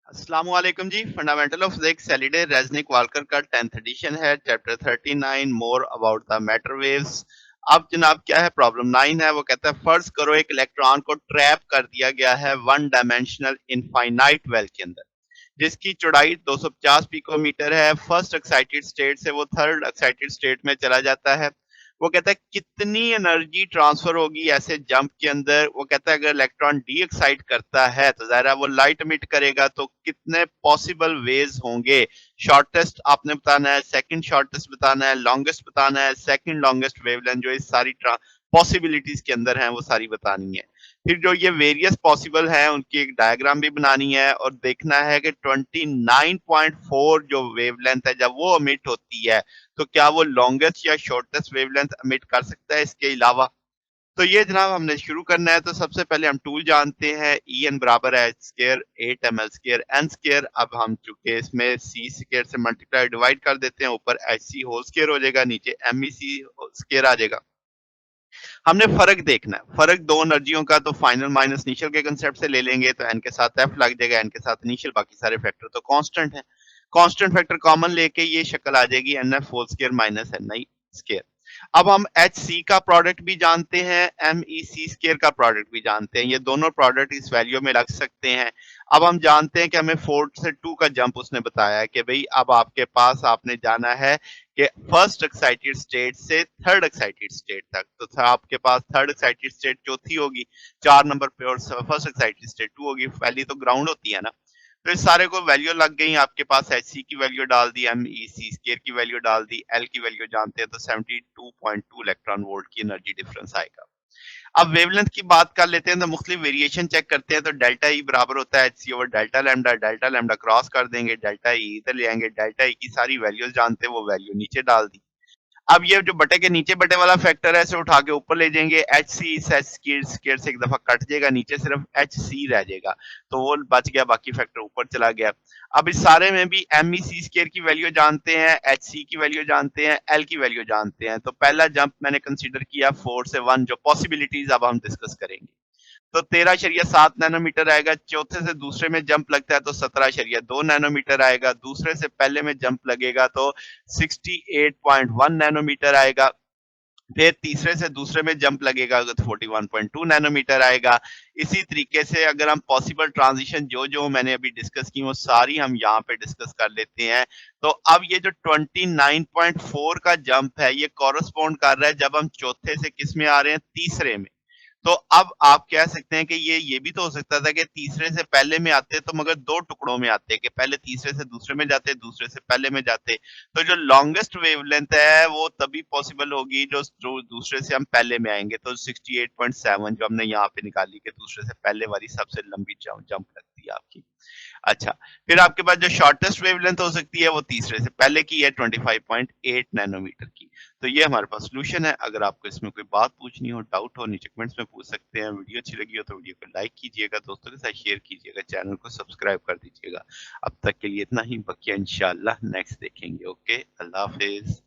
अस्सलाम वालेकुम जी। Fundamental of physics Saturday Resnick Walker का 10th एडिशन है। Chapter 39 more about the matter waves. अब जनाब क्या है, प्रॉब्लम 9 है। वो कहता है फर्ज करो एक इलेक्ट्रॉन को ट्रैप कर दिया गया है वन डायमेंशनल इनफाइनाइट वेल के अंदर, जिसकी चौड़ाई 250 पिकोमीटर है। फर्स्ट एक्साइटेड स्टेट से वो थर्ड एक्साइटेड स्टेट में चला जाता है। वो कहता है कितनी एनर्जी ट्रांसफर होगी ऐसे जंप के अंदर। वो कहता है अगर इलेक्ट्रॉन डी एक्साइट करता है तो ज़ाहिर है वो लाइट एमिट करेगा, तो कितने पॉसिबल वेज होंगे। शॉर्टेस्ट आपने बताना है, सेकंड शॉर्टेस्ट बताना है, लॉन्गेस्ट बताना है, सेकंड लॉन्गेस्ट वेवलेंथ, जो इस सारी पॉसिबिलिटीज के अंदर हैं वो सारी बतानी है। फिर जो ये वेरियस पॉसिबल हैं उनकी एक डायग्राम भी बनानी है और देखना है कि 29.4 जो वेवलेंथ है जब वो एमिट होती है तो क्या वो लॉन्गेस्ट या शॉर्टेस्ट वेवलेंथ एमिट कर सकता है इसके अलावा। तो ये जनाब हमने शुरू करना है। तो सबसे पहले हम टूल जानते हैं, ई एन बराबर है H square 8 ml square N square. अब हम चूंकि इसमें सी स्केयर से मल्टीप्लाई डिवाइड कर देते हैं, ऊपर एच सी होल स्केयर हो जाएगा, नीचे एम ई सी स्केयर आ जाएगा। हमने फर्क देखना है, फर्क दो एनर्जियों का, तो फाइनल माइनस इनिशियल के कंसेप्ट से ले लेंगे तो एन के साथ एफ लग जाएगा, एन के साथ इनिशियल, बाकी सारे फैक्टर तो कांस्टेंट है। कांस्टेंट फैक्टर कॉमन लेके ये शक्ल आ जाएगी N F whole square minus N I square. अब हम एच सी का प्रोडक्ट भी जानते हैं, एम ई सी स्केयर का प्रोडक्ट भी जानते हैं, ये दोनों प्रोडक्ट इस वैल्यू में रख सकते हैं। अब हम जानते हैं कि हमें 4 से 2 का जंप उसने बताया है कि भाई अब आपके पास आपने जाना है कि फर्स्ट एक्साइटेड स्टेट से थर्ड एक्साइटेड स्टेट तक। तो आपके पास थर्ड एक्साइटेड स्टेट चौथी होगी 4 नंबर पे, और फर्स्ट एक्साइटेड स्टेट 2 होगी, पहली तो ग्राउंड होती है ना। तो इस सारे को वैल्यू लग गई आपके पास, एच सी की वैल्यू डाल दी, एम ई सी स्केयर की वैल्यू डाल दी, एल की वैल्यू जानते हैं तो 72.2 इलेक्ट्रॉन वोल्ट की एनर्जी डिफरेंस आएगा। अब वेवलेंथ की बात कर लेते हैं तो मुख्तलिफ वेरिएशन चेक करते हैं। तो डेल्टा ई बराबर होता है H C over delta lambda, delta lambda cross कर देंगे, डेल्टा ई इधर ले आएंगे, डेल्टा ई की सारी वैल्यूज जानते हैं वो वैल्यू नीचे डाल दी। अब ये जो बटे के नीचे बटे वाला फैक्टर है इसे उठा के ऊपर ले जाएंगे, एच सी इस एच स्केयर से एक दफा कट जाएगा, नीचे सिर्फ एच सी रह जाएगा, तो वो बच गया, बाकी फैक्टर ऊपर चला गया। अब इस सारे में भी एम ई सी स्केयर की वैल्यू जानते हैं, एच सी की वैल्यू जानते हैं, एल की वैल्यू जानते हैं। तो पहला जंप मैंने कंसीडर किया 4 से 1, जो पॉसिबिलिटीज अब हम डिस्कस करेंगे। तो 13.7 नैनोमीटर आएगा। चौथे से दूसरे में जंप लगता है तो 17.2 नैनोमीटर आएगा। दूसरे से पहले में जंप लगेगा तो 68.1 नैनोमीटर आएगा। फिर तीसरे से दूसरे में जंप लगेगा तो 41.2 नैनोमीटर आएगा। इसी तरीके से अगर हम पॉसिबल ट्रांजिशन जो जो मैंने अभी डिस्कस की वो सारी हम यहाँ पे डिस्कस कर लेते हैं। तो अब ये जो 29.4 का जंप है ये कॉरस्पॉन्ड कर रहा है जब हम चौथे से किस में आ रहे हैं, तीसरे में। तो अब आप कह सकते हैं कि ये भी तो हो सकता था कि तीसरे से पहले में आते तो मगर दो टुकड़ों में आते, कि पहले तीसरे से दूसरे में जाते, दूसरे से पहले में जाते। तो जो लॉन्गेस्ट वेवलेंथ है वो तभी पॉसिबल होगी जो दूसरे से हम पहले में आएंगे। तो 68.7 जो हमने यहाँ पे निकाली कि दूसरे से पहले वाली सबसे लंबी जंप लगती है आपकी। अच्छा, फिर आपके पास जो शॉर्टेस्ट वेवलेंथ हो सकती है वो तीसरे से पहले की है 25.8 नैनोमीटर की। तो ये हमारे पास सोल्यूशन है। अगर आपको इसमें कोई बात पूछनी हो, डाउट हो, नीचे कमेंट्स में पूछ सकते हैं। वीडियो अच्छी लगी हो तो वीडियो को लाइक कीजिएगा, दोस्तों के साथ शेयर कीजिएगा, चैनल को सब्सक्राइब कर दीजिएगा। अब तक के लिए इतना ही, बाकी इंशाल्लाह नेक्स्ट देखेंगे। ओके, अल्लाह हाफिज।